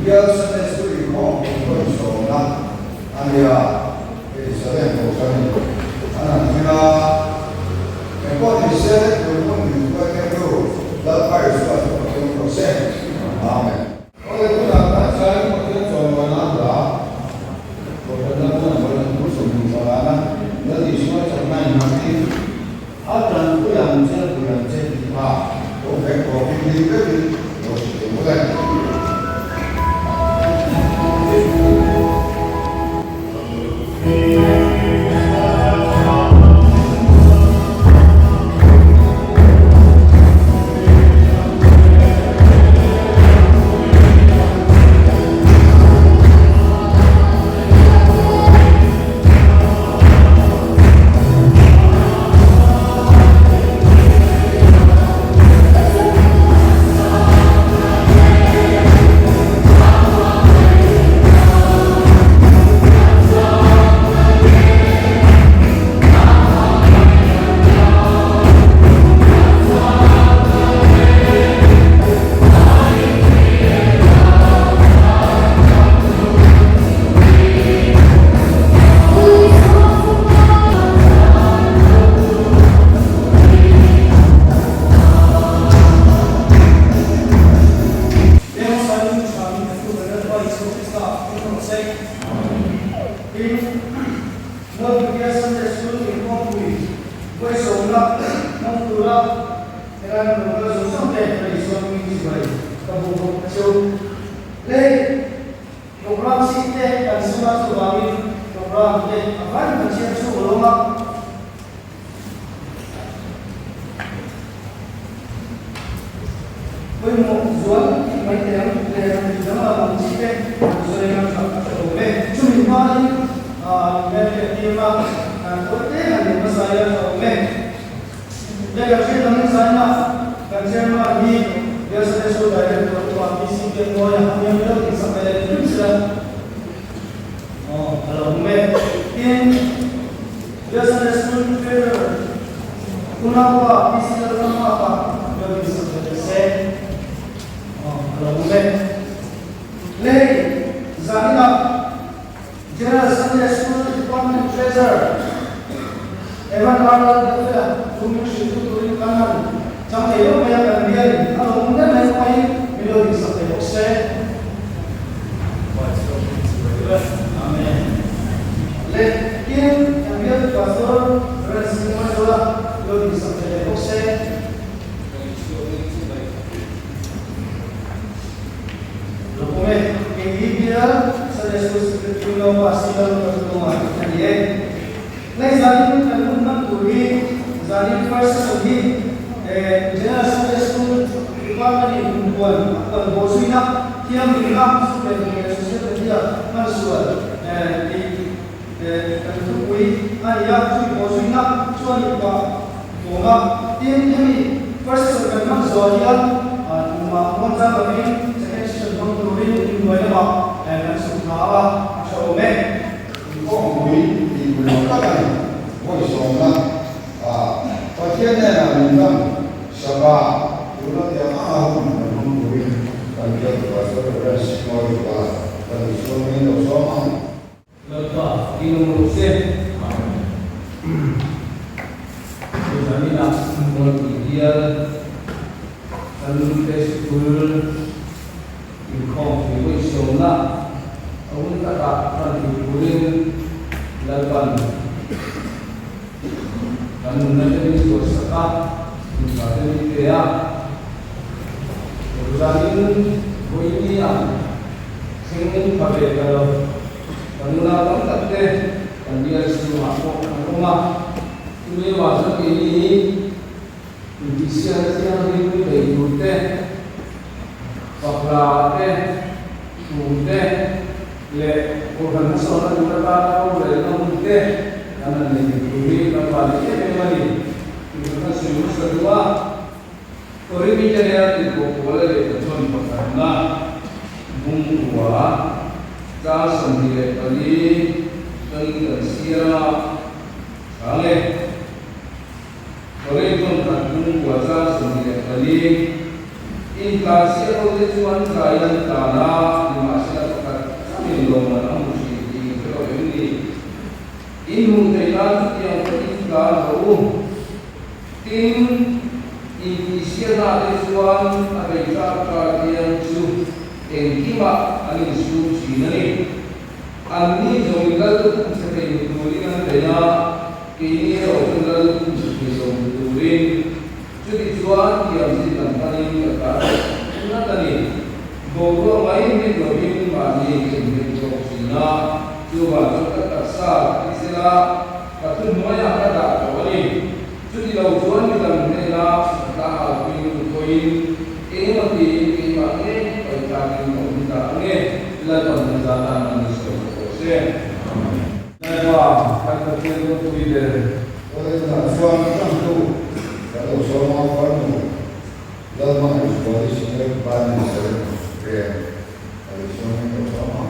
Dia Sunday School di Hong Kong so na ania seren ko sani ana kina ko di sere ko ni ko ke do la par so ko se amen ole ko na ta sai ko ke so na da ko na ko so ni sa na na di so sa na na ti atan ko yang je di ba ko ke ko ni ke ni ko si ko la in kasi ako din suwan kaya ng tala, yung nan yang ketiga lalu tim inisiatif Islam ada cara yang su engkima ani su sinani ani zongal seperti tulisan daya kini zongal tulisan jadi Islam yang ditantani kata tadi bahwa main di lebih mani kini sina coba kita sah istilah katun maya kada kawani jadi lautan kita menela dah pin koin mati mati percaya kita ni lakukan penjelasan manusia proses. Lepas kata kita tu dia oleh karena suami tentu kalau semua orang dalam sebuah sini banyak sekali kalau suami bersama.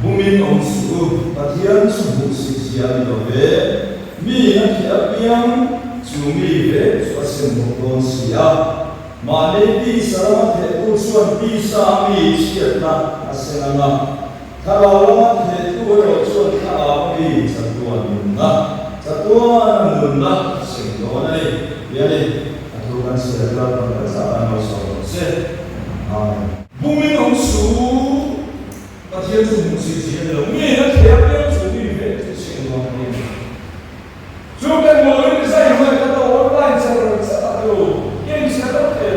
Bumin on su patian su sisian dobe mi na kia piang su mi ve su asen bokon sia Mani di salamat he usuan di sami siat na asenanga. Kalau lamat he tu usuan kami satuan nunna singkona ni yani aturan sedang perasaan masalah se. Bumi nongsu Patihan tu musisi yang dalam ni nak siapa yang sudah itu singkona ni. Juga mulai saya kata online saya tu. Yang saya tahu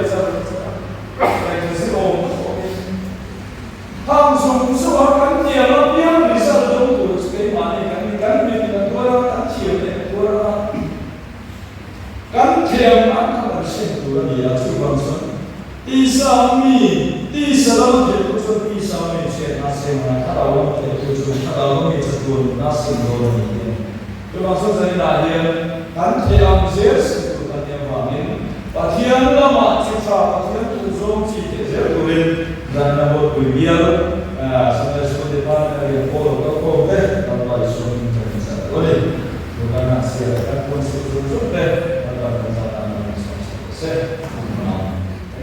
langsung seorang dia yang bisa duduk sebagai mana kan dengan dua kecil dua kan dia akan bersentuhan dia cuba di salam itu di salam itu nasi kalau itu kalau itu pun nasi goreng ini termasuk saya lahir kan dia ambil kan dia bangun Patihan lama cipta, patihan tuzong cipta seruin dan nabot biar sampai seperti mana yang polo tanpa isun terpisah. Oleh bukan nasihat kan konstitusi tanpa pencatatan selesai.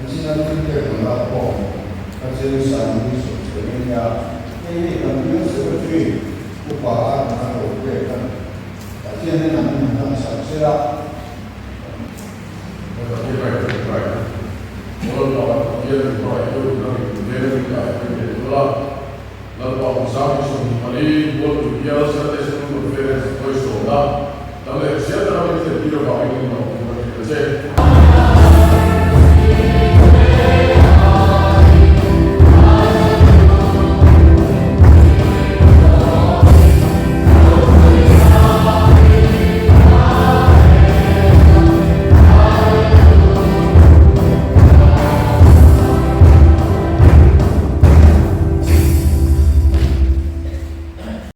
Sinan kita melakukan kejenusan itu sebenarnya ini kan seperti upaya atau kan. Patihan yang saksira. Orang dia berbuat itu dia berbuat lalu bersama sama kali buat dia serta semua berfirman sesuai sudah. Tapi siapa yang tidak bawa ini mau berfirman